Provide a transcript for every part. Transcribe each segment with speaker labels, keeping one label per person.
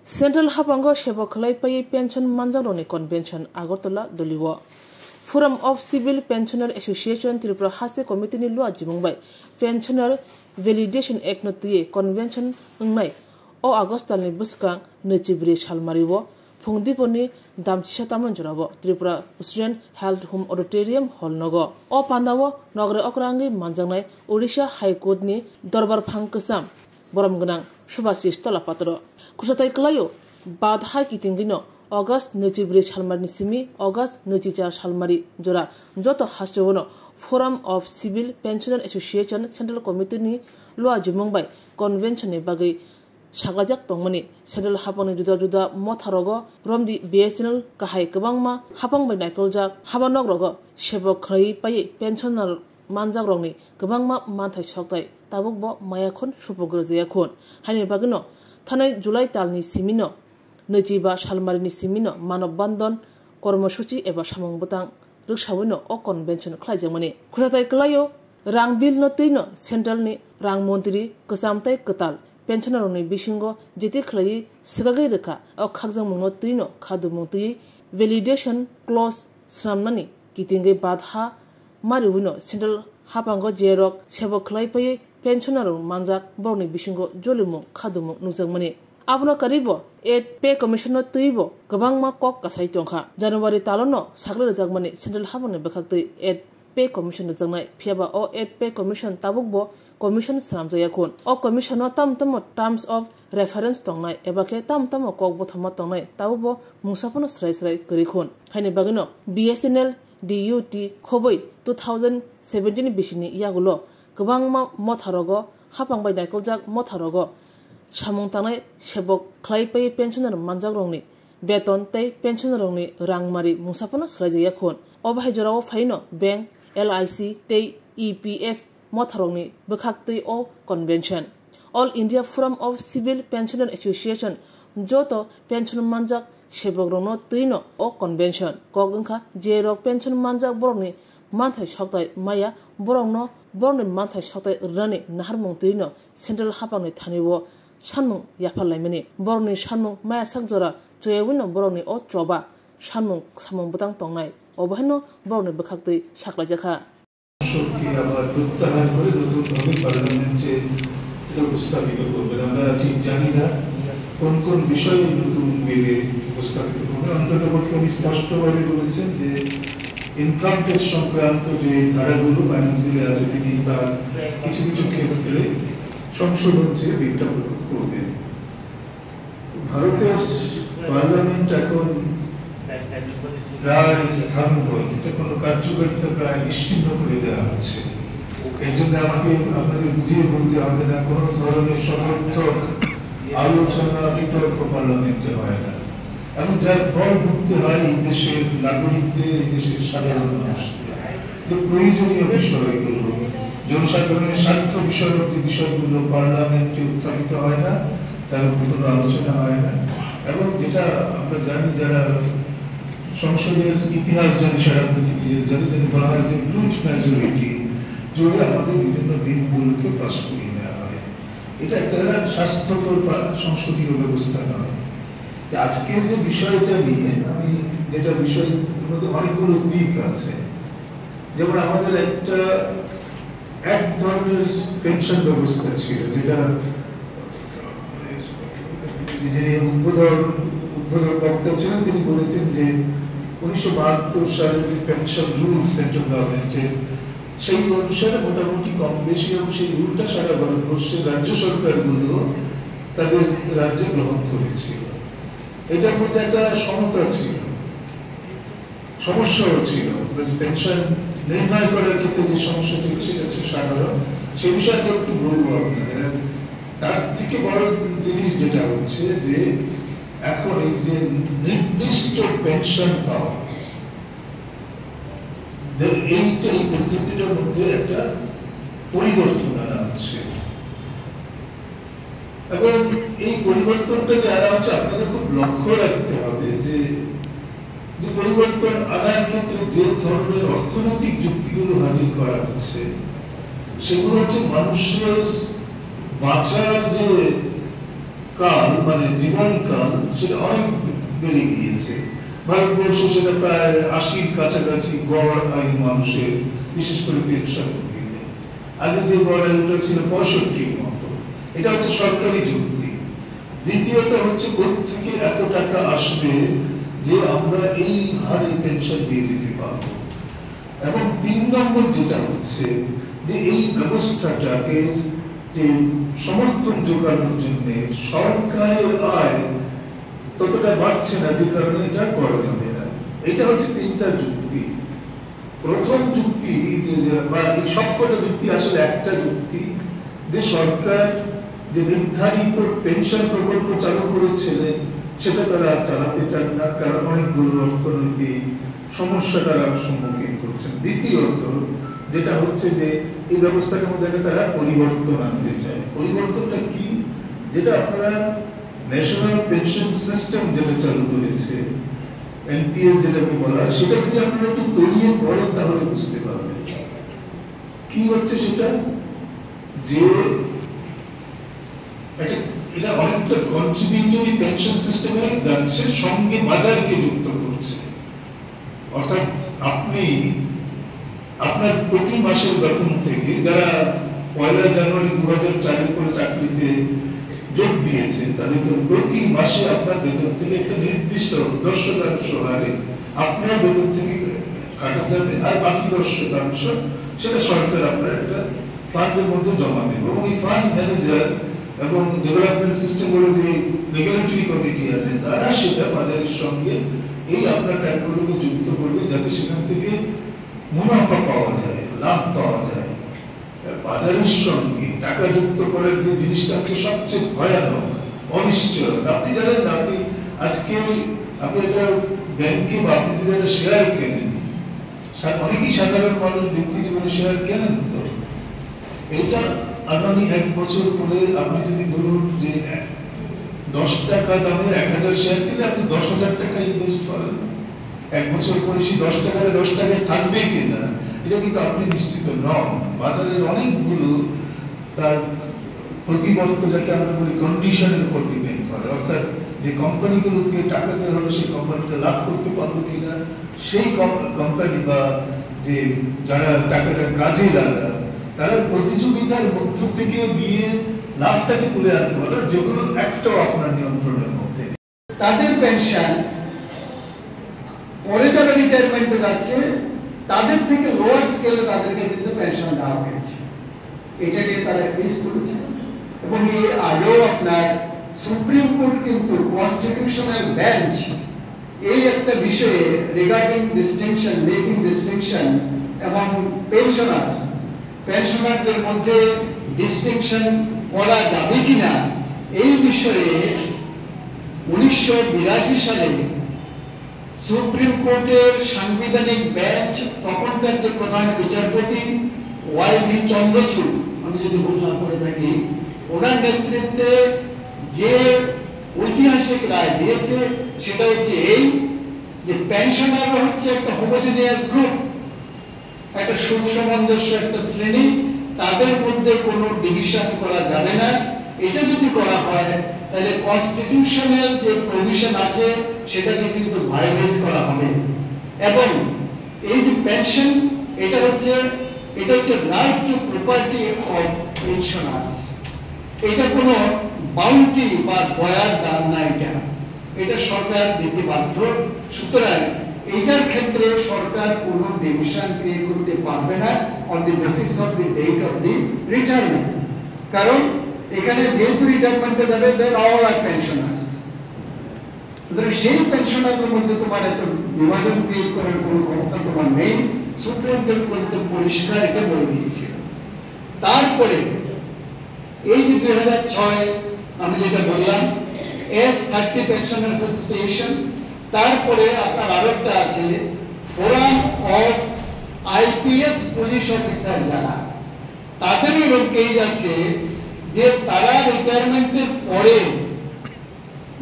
Speaker 1: Central Hapango Shebo Kalaipai Pension Manjaroni Convention Agartala Doliwo. Forum of Civil Pensioner Association Tripura Hase Committee ni Lua Jimungbai Pensioner Validation Act Notie Convention Ngmai O Agostal ni Buskang Nechibri Shalmariwo Pungdiponi Damchisha Tamanjurabo Tripura Australian Health Home Auditorium Hall Nogo O Pandawo Nogre Okrangi Manjangnai Odisha High Court ni Dorbar Phangkasam Boromganang Shubhasis Tolapatro Kusatai Klayo Bad Hai Kitingino August Nechibri Shalmari Simi August Nechichar Shalmari Jora Joto Hasjono Forum of Civil Pensioner Association Central Committee ni Lua Jumungbai Convention ni Bagai Shagajak Tongmani Central Hapang Juda Juda Motharogo Romdi BSNL Kahai Kabangma Hapang by Nikoljak Habanogrogo Shebo Krai Pai Pensioner Manjagroni Kabangma Mantai Shoktai Tabukbo Mayakon Shupogrziakon Hani Bagano Tane July Talni Simino Nejiba Shalmarini Simino Mano Bandon Kormoshuchi Eba Shamong Butang Rushawino O Convention Klajamani Kuratai Klayo Rang Bill no Tino Central ni Rang Montiri Kasamtai Katal Pensioner ni Bishingo Jeti Klai Sigagai Reka O Kagzamung no Tino Kadu Monti Validation Clause Sramnani Kitinge Badha Mariwino Central Hapango Jerok Shebo Klaipai Pensioner Manjak Borni Bishingo Jolimu Kadumu Nuzangmani Abno Karibo Ed Pay Commissioner Tuibo Gabangma Kok Kasai Tonka January Talono Sagla Jagmani Central Hapan Bakakti Ed Pay Commissioner Zangai Piaba O Ed Pay Commission Tabukbo Commission Samjayakun O Commissioner Tamtamo Terms of Reference Tongnai Ebake Tamtamo Kok Botama Tongnai Tabubo Musapono Srai Kurikun Hani Bagano BSNL DUT Khoboi 2017 Bishini Yagulo Gabangma Motharogo Hapang by Nikoljak Motharogo Shamong Tanai Shebok Klaipai Pensioner Manjagroni Beton Tay Pensioneroni Rangmari Musapono Srajayakon Obahajorao Faino Bank LIC Tay EPF Motharoni Bakakti O Convention All India Forum of Civil Pensioner Association Joto Pension Manjak Shebogrono Tuino O Convention Kogunka Jerok Pension Manjak Borni Manthai Shoktai Maya Borongno Borni Manthai Shoktai Rani Naharmong Tuino Central Hapangni Thaniwo Shanmung Yapalaimini Borni Shanmung Maya Sagjora Joyawino Borni O Troba Shanmung Samong Butang Tongnai Obahano Borni Bakakti Shaklajaka
Speaker 2: Sharqi আবার প্রত্যাহার করে নতুনভাবে পার্লামেন্টে এটা উপস্থাপিত করবেন আমরা ঠিক জানি না কোন কোন বিষয়ে নতুন বিলে উপস্থাপিত করবেন অন্ততপক্ষে উনি স্পষ্টভাবে বলেছেন যে ইনকাম ট্যাক্স সংক্রান্ত যে ধারাগুলো ফাইন্যান্স বিলে আছে তিনি তার কিছু কিছু ক্ষেত্রে সংশোধন চেয়ে বিলটা করবেন ভারতের পার্লামেন্ট এখন প্রায় স্থানগত এটা কোনো কার্যকারিতা প্রায় নিশ্চিহ্ন করে দেওয়া হচ্ছে এই জন্য আমাকে আপনাদের বুঝিয়ে বলতে হবে না কোনো ধরনের সমর্থক আলোচনা বিতর্ক পার্লামেন্টে হয় না এবং যার ফল ভুগতে হয় এই দেশের নাগরিকদের এই দেশের সাধারণ মানুষদের যে প্রয়োজনীয় বিষয়গুলো জনসাধারণের স্বার্থ বিষয়ক যে বিষয়গুলো পার্লামেন্টে উত্থাপিত হয় না তার উপর কোনো আলোচনা হয় না এবং যেটা আমরা জানি যারা সংসদের ইতিহাস জানি সারা পৃথিবী জানি জানি বলা হয় যে ব্রুট মেজরিটি জোরে আমাদের বিভিন্ন বিলগুলোকে পাস করিয়ে নেওয়া হয় এটা একটা স্বাস্থ্যকর সংসদীয় ব্যবস্থা নয় আজকের যে বিষয়টা নিয়ে আমি যেটা বিষয়ের মধ্যে অনেকগুলো দিক আছে যেমন আমাদের একটা এক ধরনের পেনশন ব্যবস্থা ছিল যেটা যিনি উদ্বোধক বক্তা ছিলেন তিনি বলেছেন যে 1972 সালের যে পেনশন রুল সেন্ট্রাল গভর্নমেন্টের সেই অনুসারে মোটামুটি কম বেশি এবং সেই রুলটা সারা ভারতবর্ষের রাজ্য সরকারগুলো তাদের রাজ্যে গ্রহণ করেছিল এটার মধ্যে একটা সমতা ছিল সমস্যাও ছিল পেনশন নির্ণয় করার ক্ষেত্রে যে সমস্যা ছিল সেটা হচ্ছে সাধারণ সে বিষয়ে একটু বলবো আপনাদের তার থেকে বড় জিনিস যেটা হচ্ছে যে এখন এই যে নির্দিষ্ট পেনশন পাওয়া এইটা এই পদ্ধতিটার মধ্যে একটা পরিবর্তন আনা হচ্ছে এবং এই পরিবর্তনটা যে আনা হচ্ছে আপনাদের খুব লক্ষ্য রাখতে হবে যে পরিবর্তন আনার ক্ষেত্রে যে ধরনের অর্থনৈতিক যুক্তিগুলো হাজির করা হচ্ছে সেগুলো হচ্ছে মানুষের বাঁচার যে কাল মানে জীবনকাল সেটা অনেক বেড়ে গিয়েছে। ভারতবর্ষ সেটা প্রায় 80-র কাছাকাছি গড় আয়ু মানুষের, বিশেষ করে পেনশন। আগে যে গড় আয়ুটা ছিল 65-র মতো। এটা হচ্ছে সরকারি যুক্তি। দ্বিতীয়ত হচ্ছে কোত্থেকে এত টাকা আসবে যে আমরা এই হারে পেনশন দিয়ে যেতে পারবো। এবং 3 নম্বর যেটা হচ্ছে যে এই ব্যবস্থাটাকে যে সমর্থন জোগানোর জন্য সরকারের আয় ততটা বাড়ছে না, যে কারণে এটা করা যাবে না। এটা হচ্ছে 3টা যুক্তি। প্রথম যুক্তি বা এই সবকটা যুক্তি আসলে একটা যুক্তি, যে সরকার যে নির্ধারিত পেনশন প্রকল্প চালু করেছিলেন সেটা তারা আর চালাতে চান না, কারণ অনেকগুলো অর্থনৈতিক সমস্যা তারা সম্মুখীন করছেন। দ্বিতীয়ত যেটা হচ্ছে যে এই ব্যবস্থাটার মধ্যে তারা পরিবর্তন আনতে চায়। পরিবর্তনটা কি? যেটা আপনারা ন্যাশনাল পেনশন সিস্টেম যেটা চালু করেছে, এনপিএস যেটাকে বলা, সেটা যদি আপনারা একটু তলিয়ে পড়েন তাহলে বুঝতে পারবেন কি হচ্ছে সেটা। যে এটা অনেকটা কন্ট্রিবিউটরি পেনশন সিস্টেমে যাচ্ছে, সঙ্গে বাজারকে যুক্ত করছে। অর্থাৎ আপনি আপনার প্রতি মাসের বেতন থেকে, যারা 1 জানুয়ারি 2004 করে চাকরিতে যোগ দিয়েছেন, তাদেরকে প্রতি মাসে আপনার বেতন থেকে একটা নির্দিষ্ট 10% হারে আপনার বেতন থেকে কাটা যাবে, আর বাকি 10% সেটা সরকার আপনার একটা ফান্ডের মধ্যে জমা দেবে। এবং এই ফান্ড ম্যানেজার এবং ডেভেলপমেন্ট সিস্টেম বলে যে রেগুলেটরি কমিটি আছে, তারা সেটা বাজারের সঙ্গে এই আপনার টাকাগুলোকে যুক্ত করবে, যাতে সেখান থেকে মুনাফা পাওয়া যায়, লাভ পাওয়া যায়। বাজারের সঙ্গে টাকা যুক্ত করার যে জিনিসটা হচ্ছে সবচেয়ে ভয়ানক অনিশ্চয়তা। আপনি জানেন না, আপনি আজকে আপনি একটা ব্যাংকে বা আপনি যদি একটা শেয়ার কেনেন, অনেকেই সাধারণ মানুষ ব্যক্তি জীবনে শেয়ার কেনেন, তো এইটা আগামী 1 বছর পরে আপনি যদি ধরুন যে 10 টাকা দামের 1000 শেয়ার কিনলে আপনি 10,000 টাকা ইনভেস্ট করেন, 1 বছর পরে সেই 10 টাকাটা 10 টাকায় থাকবে কিনা এটা কিন্তু আপনি নিশ্চিত নন। বাজারের অনেকগুলো তার প্রতিবর্ত, যাকে আমরা বলি, কন্ডিশনের উপর ডিপেন্ড করে। অর্থাৎ যে কোম্পানিগুলোকে টাকা দেওয়া হলো সেই কোম্পানিটা লাভ করতে পারলো কিনা, সেই কোম্পানি বা যে যারা টাকাটা কাজে লাগায় তারা প্রতিযোগিতার মধ্য থেকে গিয়ে লাভটাকে তুলে আনতে পারে, যেগুলো একটাও আপনার নিয়ন্ত্রণের মধ্যে।
Speaker 3: তাদের পেনশন পরে যারা রিটায়ারমেন্টে যাচ্ছে তাদের থেকে লোয়ার স্কেলে তাদেরকে কিন্তু পেনশন দেওয়া হয়েছে। এটা নিয়ে তারা কেস করেছে এবং এর আগেও আপনার সুপ্রিম কোর্ট কিন্তু কনস্টিটিউশনাল বেঞ্চ এই একটা বিষয়ে রিগার্ডিং ডিস্টিংশন, মেকিং ডিস্টিংশন এবং পেনশনারদের মধ্যে ডিস্টিংশন করা যাবে কিনা এই বিষয়ে 1982 সালে সুপ্রিম কোর্টের সাংবিধানিক বেঞ্চ, তখনকার যে প্রধান বিচারপতি ওয়াই.ভি. চন্দ্রচূড়, আমি যদি ভুল না করে থাকি, ওনার নেতৃত্বে যে ঐতিহাসিক রায় দিয়েছে সেটা হচ্ছে এই, যে পেনশনাররা হচ্ছে একটা হোমোজেনিয়াস গ্রুপ, একটা সুসামঞ্জস্য একটা শ্রেণী, তাদের মধ্যে কোনো ডিভিশন করা যাবে না। এটা যদি করা হয় তাহলে কনস্টিটিউশনাল যে প্রভিশন আছে সেটাকে কিন্তু ভায়োলেট করা হবে। এবং এই যে পেনশন, এটা হচ্ছে right two property of pensioners. এটা কোনো বাউন্টি বা দয়ার দান না, এটা সরকার দিতে বাধ্য। সুতরাং এইটার ক্ষেত্রে সরকার কোনো ডিভিশন ক্রিয়েট করতে পারবে না on the basis of the date of the retirement. কারণ এখানে যেহেতু রিটায়ারমেন্টে যাবে, দে অল আর পেনশনার্স। সুতরাং সেই পেনশনারদের মধ্যে তোমার এত বিভাজন ক্রিয়েট করার কোনো ক্ষমতা তোমার নেই। সুপ্রিম কোর্ট কিন্তু পরিষ্কার এটা বলে দিয়েছিল। তারপরে এই যে 2006 আমি যেটা বললাম S30 পেনশনার্স অ্যাসোসিয়েশন, তারপরে আপনার আরেকটা আছে forum of IPS police officer, যারা তাদের এরকম কেস আছে যে তারা রিটায়ারমেন্টের পরে,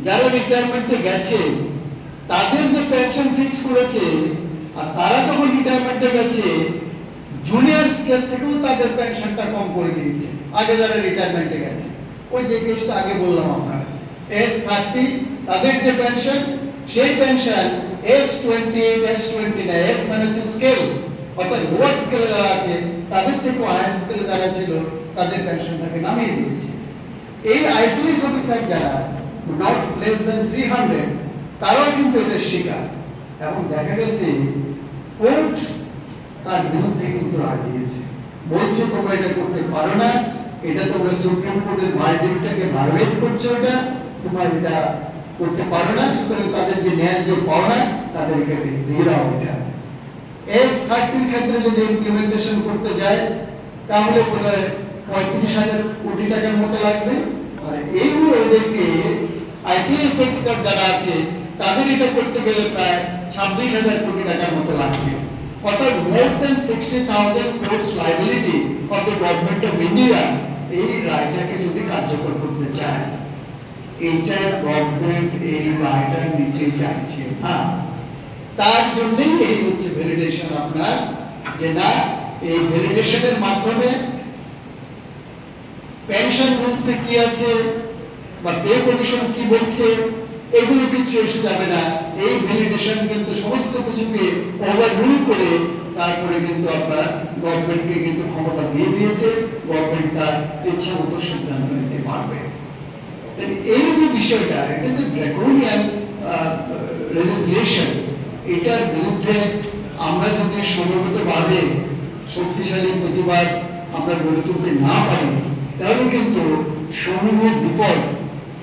Speaker 3: যারা রিটায়ারমেন্টে গেছে তাদের যে পেনশন ফিক্স করেছে, আর তারা যখন রিটায়ারমেন্টে গেছে জুনিয়র স্কেল থেকেও তাদের পেনশনটা কম করে দিয়েছে আগে যারা রিটায়ারমেন্টে গেছে। ওই যে কেসটা আগে বললাম আপনারা, S30 তাদের যে পেনশন, সেই পেনশন S20, S29, S মানে হচ্ছে স্কেল, অর্থাৎ লোয়ার স্কেলে যারা আছে তাদের থেকে হায়ার স্কেলে যারা ছিল তাদের পেনশনটাকে নামিয়ে দিয়েছে। এই আইপিএস অফিসার যারা নট লেস দেন 300 তারাও কিন্তু এটা শিকার, এবং দেখা গেছে কোর্ট তার বিরুদ্ধে কিন্তু রায় দিয়েছে, বলছে তোমরা এটা করতে পারো না, এটা তোমরা সুপ্রিম কোর্টের ভার্ডিক্টটাকে ভায়োলেট করছো, এটা তোমার এটা করতে পারো না, সুতরাং তাদের যে ন্যায্য পাওনা তাদেরকে দিয়ে দাও। এটা S30 ক্ষেত্রে যদি ইমপ্লিমেন্টেশন করতে যায় তাহলে বোধহয় 35,000 কোটি টাকার মতো লাগবে, আর এইগুলো ওদেরকে আইপিএস অফিসার যারা আছে তাদের এটা করতে গেলে প্রায় 26,000 কোটি টাকার মতো লাগবে। অর্থাৎ মোর দেন 60,000 crores liability of the government of India এই রায়টাকে যদি কার্যকর করতে চায়, এইটা গভর্নমেন্ট এই রায়টা নিতে চাইছে না। তার জন্যই এই হচ্ছে ভ্যালিডেশন আপনার, যে না এই ভ্যালিডেশনের মাধ্যমে পেনশন রুলসে কি আছে বা পে কমিশন কি বলছে এগুলো কিছু এসে যাবে না। এই ভ্যালিডেশন কিন্তু সমস্ত কিছুকে ওভাররুল করে তারপরে কিন্তু আপনার গভর্নমেন্টকে কিন্তু ক্ষমতা দিয়ে দিয়েছে, গভর্নমেন্ট তার ইচ্ছা মতো সিদ্ধান্ত নিতে পারবে। এই যে বিষয়টা, এটা যে ড্রাকোনিয়ান লেজিসলেশন, এটার বিরুদ্ধে আমরা যদি সমবেতভাবে শক্তিশালী প্রতিবাদ আমরা গড়ে তুলতে না পারি তাহলে কিন্তু সমূহ বিপদ,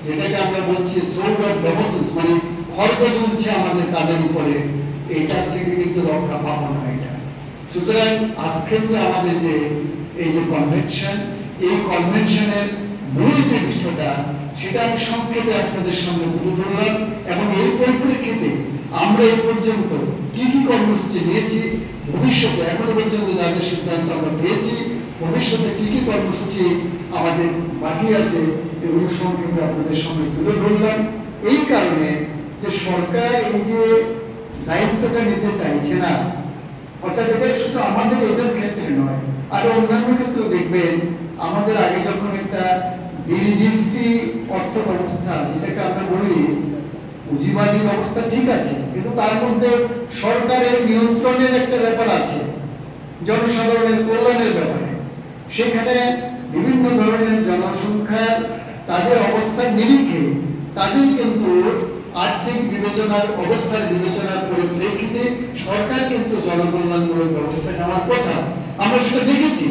Speaker 3: যেটাকে আমরা বলছি সোর্ড অফ ডেমোসিস, মানে খড়গ ঝুলছে আমাদের তাদের উপরে, এটার থেকে কিন্তু রক্ষা পাবো না এটা। সুতরাং আজকের যে আমাদের যে এই যে কনভেনশন, এই কনভেনশনের মূল যে বিষয়টা সেটা আমি সংক্ষেপে আপনাদের সামনে তুলে ধরলাম, এবং এই পরিপ্রেক্ষিতে আমরা এই পর্যন্ত কি কি কর্মসূচি নিয়েছি, ভবিষ্যতে এখনো পর্যন্ত যাদের সিদ্ধান্ত আমরা পেয়েছি, ভবিষ্যতে কি কি কর্মসূচি আমাদের বাকি আছে এগুলো সংক্ষেপে আপনাদের সামনে তুলে ধরলাম। এই কারণে যে সরকার এই যে দায়িত্বটা নিতে চাইছে না, অর্থাৎ এটা শুধু আমাদের এটার ক্ষেত্রে নয়, আর অন্যান্য ক্ষেত্রে দেখবেন আমাদের আগে যখন একটা বিরিদিষ্টি অর্থ ব্যবস্থা, যেটাকে আমরা বলি পুঁজিবাদী ব্যবস্থা, ঠিক আছে, কিন্তু তার মধ্যে সরকারের নিয়ন্ত্রণের একটা ব্যাপার আছে, জনসাধারণের কল্যাণের ব্যাপারে। সেখানে বিভিন্ন ধরনের জনসংখ্যার তাদের অবস্থার নিরিখে তাদের কিন্তু আর্থিক বিবেচনার অবস্থার বিবেচনার পরিপ্রেক্ষিতে সরকার কিন্তু জনকল্যাণমূলক ব্যবস্থা নেওয়ার কথা। আমরা সেটা দেখেছি,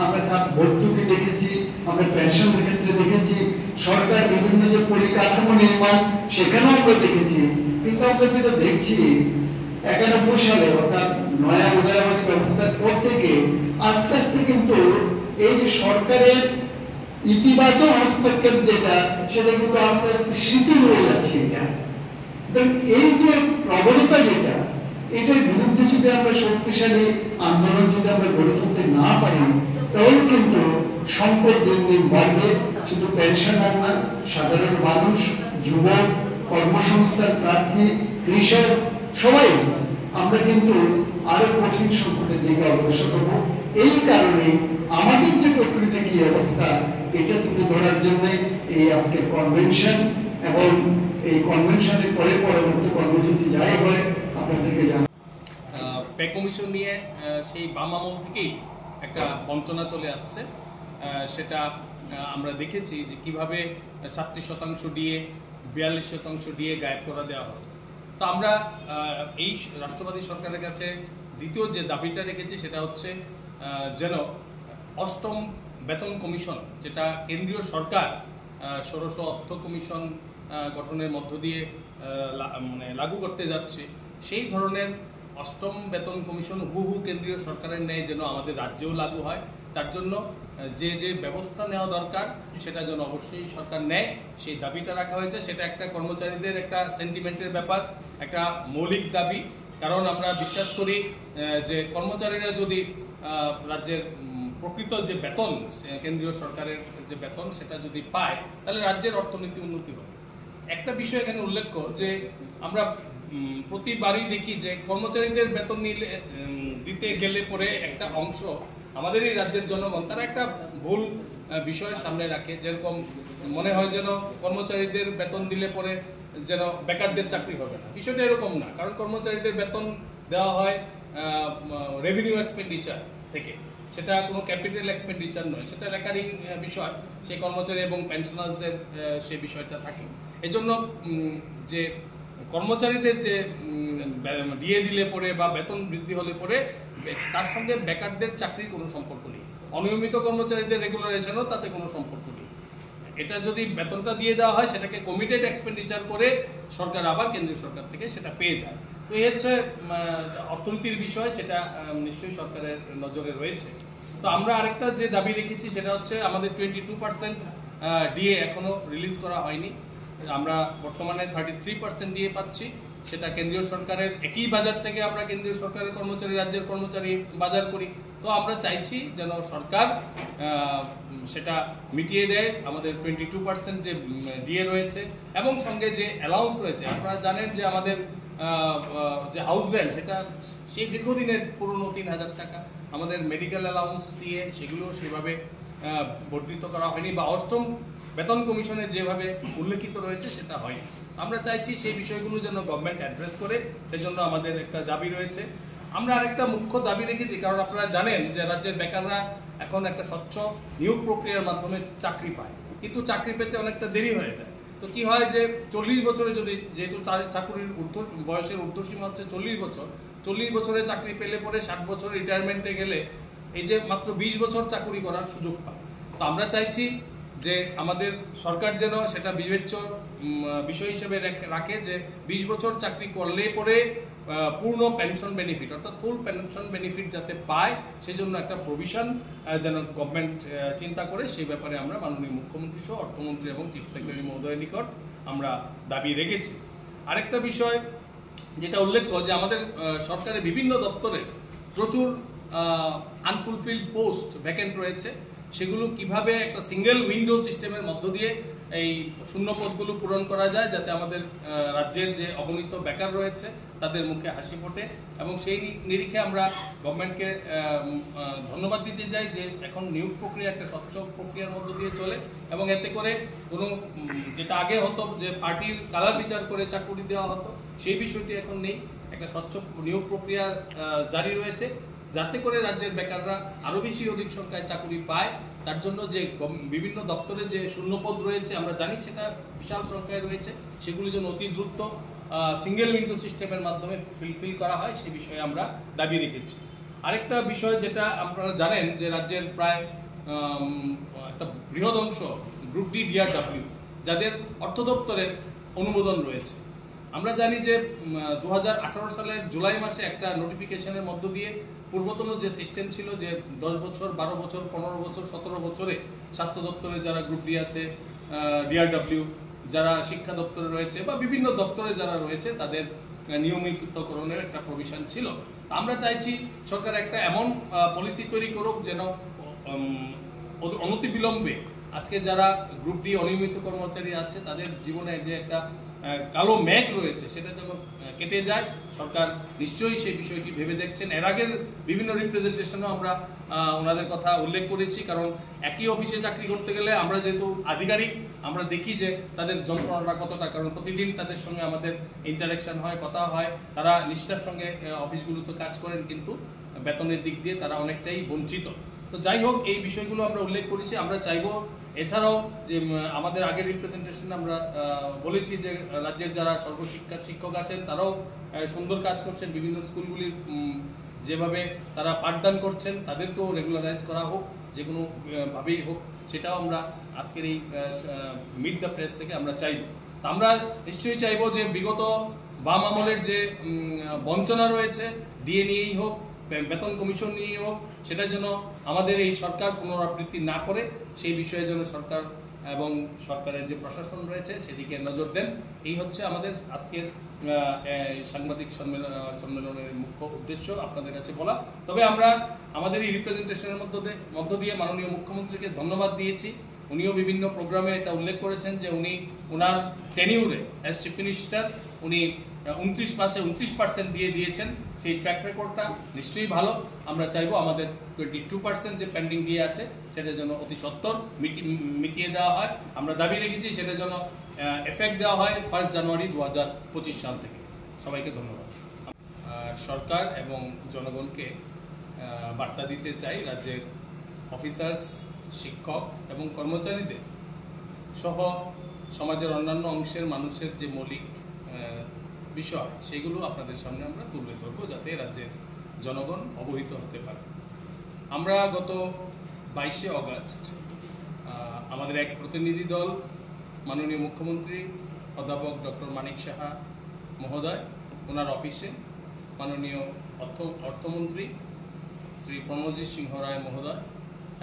Speaker 3: আমরা ভর্তুকি দেখেছি, আমরা পেনশনের ক্ষেত্রে দেখেছি, সরকার বিভিন্ন যে পরিকাঠামো নির্মাণ সেখানেও আমরা দেখেছি। কিন্তু আমরা যেটা দেখছি 91 সালে অর্থাৎ নয়া উদারবাদী ব্যবস্থার পর থেকে আস্তে আস্তে কিন্তু এই যে সরকারের ইতিবাচক হস্তক্ষেপ যেটা, সেটা কিন্তু আস্তে আস্তে শিথিল হয়ে যাচ্ছে। এটা এই যে প্রবণতা যেটা, এটার বিরুদ্ধে যদি আমরা শক্তিশালী আন্দোলন যদি আমরা গড়ে তুলতে না পারি তাহলে কিন্তু সংকট দিন দিন বাড়বে। শুধু পেনশনার না, সাধারণ মানুষ, যুবক, কর্মসংস্থান প্রার্থী, কৃষক, সবাই আমরা কিন্তু আরো কঠিন সংকটের দিকে অগ্রসর হব। এই কারণে আমাদের যে প্রকৃতি কি অবস্থা এটা তুলে ধরার জন্য এই আজকের কনভেনশন, এবং এই কনভেনশনের পরে পরবর্তী কর্মসূচি যাই হয় আপনাদেরকে জানাবো।
Speaker 4: পে কমিশন নিয়ে সেই বাম আমল থেকেই একটা বঞ্চনা চলে আসছে, সেটা আমরা দেখেছি যে কিভাবে 60% দিয়ে 42% দিয়ে গায়েব করা দেওয়া হয়। তো আমরা এই রাষ্ট্রবাদী সরকারের কাছে দ্বিতীয় যে দাবিটা রেখেছি সেটা হচ্ছে যেন 8ম বেতন কমিশন, যেটা কেন্দ্রীয় সরকার ষোড়শ অর্থ কমিশন গঠনের মধ্য দিয়ে মানে লাগু করতে যাচ্ছে, সেই ধরনের 8ম বেতন কমিশন হুবহু কেন্দ্রীয় সরকারের ন্যায় যেন আমাদের রাজ্যেও লাগু হয়। তার জন্য যে যে ব্যবস্থা নেওয়া দরকার সেটা যেন অবশ্যই সরকার নেয়, সেই দাবিটা রাখা হয়েছে। সেটা একটা কর্মচারীদের একটা সেন্টিমেন্টের ব্যাপার, একটা মৌলিক দাবি। কারণ আমরা বিশ্বাস করি যে কর্মচারীরা যদি রাজ্যের প্রকৃত যে বেতন, কেন্দ্রীয় সরকারের যে বেতন সেটা যদি পায় তাহলে রাজ্যের অর্থনীতি উন্নতি হবে। একটা বিষয় এখানে উল্লেখ্য যে আমরা প্রতিবারই দেখি যে কর্মচারীদের বেতন দিতে গেলে পরে একটা অংশ আমাদের এই রাজ্যের জনগণ তারা একটা ভুল বিষয় সামনে রাখে, যেরকম মনে হয় যেন কর্মচারীদের বেতন দিলে পরে যেন বেকারদের চাকরি হবে না। বিষয়টা এরকম না, কারণ কর্মচারীদের বেতন দেওয়া হয় রেভিনিউ এক্সপেন্ডিচার থেকে, সেটা কোনো ক্যাপিটাল এক্সপেন্ডিচার নয়, সেটা রেকারিং বিষয়, সেই কর্মচারী এবং পেনশনার্সদের সেই বিষয়টা থাকে। এজন্য যে কর্মচারীদের যে ডিএ দিলে পরে বা বেতন বৃদ্ধি হলে পরে তার সঙ্গে বেকারদের চাকরির কোনো সম্পর্ক নেই, অনিয়মিত কর্মচারীদের রেগুলারাইজেশনও তাতে কোনো সম্পর্ক নেই। এটা যদি বেতনটা দিয়ে দেওয়া হয় সেটাকে কমিটেড এক্সপেন্ডিচার করে সরকার আবার কেন্দ্রীয় সরকার থেকে সেটা পেয়ে যায়। তো এই হচ্ছে অর্থনীতির বিষয়, সেটা নিশ্চয়ই সরকারের নজরে রয়েছে। তো আমরা আরেকটা যে দাবি রেখেছি সেটা হচ্ছে আমাদের 22% ডিএ এখনো রিলিজ করা হয়নি। আমরা বর্তমানে 33% ডিএ পাচ্ছি, সেটা কেন্দ্রীয় সরকারের একই বাজার থেকে আমরা কেন্দ্রীয় সরকারের কর্মচারী, রাজ্যের কর্মচারী বাজার করি। তো আমরা চাইছি যেন সরকার সেটা মিটিয়ে দেয় আমাদের 22% যে ডিএ রয়েছে, এবং সঙ্গে যে অ্যালাউন্স রয়েছে। আপনারা জানেন যে আমাদের যে হাউস রেন্ট সেটা সেই দীর্ঘদিনের পুরনো 3000 টাকা, আমাদের মেডিকেল অ্যালাউন্স সিএ সেগুলো সেভাবে বর্ধিত করা হয়নি, বা অষ্টম বেতন কমিশনে যেভাবে উল্লেখিত রয়েছে সেটা হয়নি। আমরা চাইছি সেই বিষয়গুলো যেন গভর্নমেন্ট অ্যাড্রেস করে, সেজন্য আমাদের একটা দাবি রয়েছে। আমরা আরেকটা মুখ্য দাবি রেখেছি, কারণ আপনারা জানেন যে রাজ্যের বেকাররা এখন একটা স্বচ্ছ নিয়োগ প্রক্রিয়ার মাধ্যমে চাকরি পায়, কিন্তু চাকরি পেতে অনেকটা দেরি হয়ে যায়। তো কি হয় যে 40 বছরে যদি, যেহেতু চাকরির বয়সের ঊর্ধ্বসীমা হচ্ছে 40 বছর, 40 বছরে চাকরি পেলে পরে 60 বছর রিটায়ারমেন্টে গেলে এই যে মাত্র 20 বছর চাকরি করার সুযোগ পায়। তো আমরা চাইছি যে আমাদের সরকার যেন সেটা বিবেচ্য বিষয় হিসেবে রাখে যে 20 বছর চাকরি করলে পরে পূর্ণ পেনশন বেনিফিট, অর্থাৎ ফুল পেনশন বেনিফিট যাতে পায়, সেজন্য একটা প্রভিশন যেন গভর্নমেন্ট চিন্তা করে, সেই ব্যাপারে আমরা মাননীয় মুখ্যমন্ত্রী সহ অর্থমন্ত্রী এবং চিফ সেক্রেটারি মহোদয়ের নিকট আমরা দাবি রেখেছি। আরেকটা বিষয় যেটা উল্লেখ্য যে আমাদের সরকারের বিভিন্ন দপ্তরে প্রচুর আনফুলফিল্ড পোস্ট ভ্যাকেন্ট রয়েছে, সেগুলো কিভাবে একটা সিঙ্গেল উইন্ডো সিস্টেমের মধ্য দিয়ে এই শূন্য পদগুলো পূরণ করা যায়, যাতে আমাদের রাজ্যের যে অগণিত বেকার রয়েছে তাদের মুখে হাসি ফোটে। এবং সেই নিরিখে আমরা গভর্নমেন্টকে ধন্যবাদ দিতে চাই যে এখন নিয়োগ প্রক্রিয়া একটা স্বচ্ছ প্রক্রিয়ার মধ্য দিয়ে চলে, এবং এতে করে কোনো যেটা আগে হতো যে পার্টির কালার বিচার করে চাকরি দেওয়া হতো, সেই বিষয়টি এখন নেই। একটা স্বচ্ছ নিয়োগ প্রক্রিয়া জারি রয়েছে, যাতে করে রাজ্যের বেকাররা আরও বেশি অধিক সংখ্যায় চাকরি পায়। তার জন্য যে বিভিন্ন দপ্তরে যে শূন্যপদ রয়েছে আমরা জানি সেটা বিশাল সংখ্যায় রয়েছে, সেগুলি যেন অতি দ্রুত সিঙ্গেল উইন্ডো সিস্টেমের মাধ্যমে ফিল করা হয়, সেই বিষয়ে আমরা দাবি রেখেছি। আরেকটা বিষয় যেটা আপনারা জানেন যে রাজ্যের প্রায় একটা বৃহৎ অংশ গ্রুপ ডি DRW যাদের অর্থ দপ্তরের অনুমোদন রয়েছে, আমরা জানি যে 2018 সালের জুলাই মাসে একটা নোটিফিকেশনের মধ্য দিয়ে পূর্বতন যে সিস্টেম ছিল যে 10 বছর, 12 বছর, 15 বছর, 17 বছরে স্বাস্থ্য দপ্তরে যারা গ্রুপ ডি আছে, DRW যারা শিক্ষা দপ্তরে রয়েছে বা বিভিন্ন দপ্তরে যারা রয়েছে তাদের নিয়মিতকরণের একটা প্রভিশন ছিল। আমরা চাইছি সরকার একটা এমন পলিসি তৈরি করুক যেন অনতিবিলম্বে আজকে যারা গ্রুপ ডি অনিয়মিত কর্মচারী আছে তাদের জীবনে যে একটা কালো মেঘ রয়েছে সেটা যেন কেটে যায়। সরকার নিশ্চয়ই সেই বিষয়টি ভেবে দেখছেন। এর আগের বিভিন্ন রিপ্রেজেন্টেশনও আমরা ওনাদের কথা উল্লেখ করেছি, কারণ একই অফিসে চাকরি করতে গেলে আমরা যেহেতু আধিকারিক আমরা দেখি যে তাদের যন্ত্রণাটা কতটা, কারণ প্রতিদিন তাদের সঙ্গে আমাদের ইন্টারাকশন হয়, কথা হয়, তারা নিষ্ঠার সঙ্গে অফিসগুলোতে কাজ করেন, কিন্তু বেতনের দিক দিয়ে তারা অনেকটাই বঞ্চিত। তো যাই হোক, এই বিষয়গুলো আমরা উল্লেখ করেছি। আমরা চাইব এছাড়াও যে আমাদের আগের রিপ্রেজেন্টেশন আমরা বলেছি যে রাজ্যের যারা সর্বশিক্ষার শিক্ষক আছেন তারাও সুন্দর কাজ করছেন, বিভিন্ন স্কুলগুলির যেভাবে তারা পাঠদান করছেন তাদেরকেও রেগুলারাইজ করা হোক, যে কোনোভাবেই হোক, সেটাও আমরা আজকের এই মিট দ্য প্রেস থেকে আমরা চাইব। তা আমরা নিশ্চয়ই চাইব যে বিগত বাম আমলের যে বঞ্চনা রয়েছে ডিএ নিয়েই হোক, বেতন কমিশন নিয়েই হোক, সেটার জন্য আমাদের এই সরকার পুনরাবৃত্তি না করে সেই বিষয়ে যেন সরকার এবং সরকারের যে প্রশাসন রয়েছে সেদিকে নজর দেন। এই হচ্ছে আমাদের আজকের সাংবাদিক সম্মেলনের মুখ্য উদ্দেশ্য আপনাদের কাছে বলা। তবে আমরা আমাদের এই রিপ্রেজেন্টেশনের মধ্য দিয়ে মাননীয় মুখ্যমন্ত্রীকে ধন্যবাদ দিয়েছি উনিও বিভিন্ন প্রোগ্রামে এটা উল্লেখ করেছেন যে উনি ওনার টেনিউরে অ্যাজ চিফ মিনিস্টার উনি 29 মাসে 29% দিয়ে দিয়েছেন। সেই ট্র্যাক রেকর্ডটা নিশ্চয়ই ভালো। আমরা চাইবো আমাদের 22% যে পেন্ডিং দিয়ে আছে সেটা যেন অতি সত্বর মিটিয়ে দেওয়া হয়। আমরা দাবি রেখেছি সেটা যেন এফেক্ট দেওয়া হয় 1 জানুয়ারি 2025 সাল থেকে। সবাইকে ধন্যবাদ। সরকার এবং জনগণকে বার্তা দিতে চাই, রাজ্যের অফিসার্স, শিক্ষক এবং কর্মচারীদের সহ সমাজের অন্যান্য অংশের মানুষের যে মৌলিক বিষয় সেগুলো আপনাদের সামনে আমরা তুলে ধরবো যাতে রাজ্যের জনগণ অবহিত হতে পারে। আমরা গত 22শে অগাস্ট আমাদের এক প্রতিনিধি দল মাননীয় মুখ্যমন্ত্রী অধ্যাপক ডক্টর মানিক সাহা মহোদয়, ওনার অফিসে মাননীয় অর্থমন্ত্রী শ্রী প্রণজিৎ সিংহ রায় মহোদয়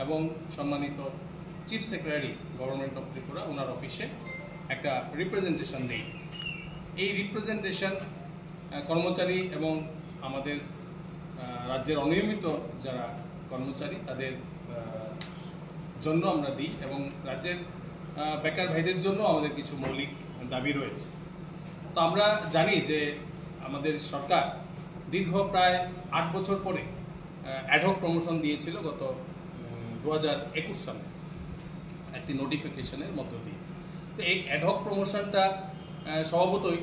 Speaker 4: এবং সম্মানিত chief secretary government of Tripura ওনার অফিসে একটা রিপ্রেজেন্টেশন দিই। এই রিপ্রেজেন্টেশন কর্মচারী এবং আমাদের রাজ্যের অনিয়মিত যারা কর্মচারী তাদের জন্য আমরা দিই এবং রাজ্যের বেকার ভাইদের জন্য আমাদের কিছু মৌলিক দাবি রয়েছে। তো আমরা জানি যে আমাদের সরকার দীর্ঘ প্রায় 8 বছর পরে অ্যাডহক প্রমোশন দিয়েছিল গত 2021 সালে একটি নোটিফিকেশনের মধ্য দিয়ে। তো এই অ্যাডহক প্রমোশনটা স্বভাবতই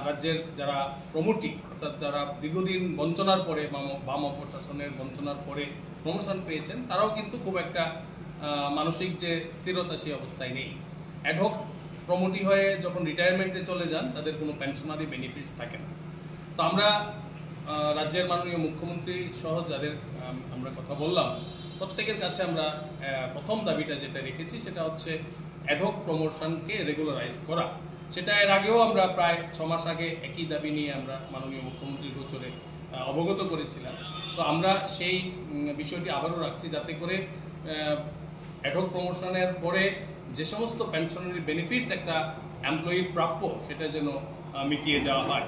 Speaker 4: রাজ্যের যারা প্রমোটি অর্থাৎ যারা দীর্ঘদিন বঞ্চনার পরে বাম প্রশাসনের বঞ্চনার পরে প্রমোশন পেয়েছেন তারাও কিন্তু খুব একটা মানসিক যে স্থিরতা সেই অবস্থায় নেই। অ্যাডহক প্রমোটি হয়ে যখন রিটায়ারমেন্টে চলে যান তাদের কোনো পেনশনারি বেনিফিটস থাকে না। তো আমরা রাজ্যের মাননীয় মুখ্যমন্ত্রী সহ যাদের আমরা কথা বললাম প্রত্যেকের কাছে আমরা প্রথম দাবিটা যেটা রেখেছি সেটা হচ্ছে অ্যাডহক প্রমোশনকে রেগুলারাইজ করা। সেটা এর আগেও আমরা প্রায় 6 মাস আগে একই দাবি নিয়ে আমরা মাননীয় মুখ্যমন্ত্রীর গোচরে অবগত করেছিলাম। তো আমরা সেই বিষয়টি আবারও রাখছি যাতে করে অ্যাডহক প্রমোশনের পরে যে সমস্ত পেনশনারি বেনিফিটস একটা এমপ্লয়ির প্রাপ্য সেটা যেন মিটিয়ে দেওয়া হয়।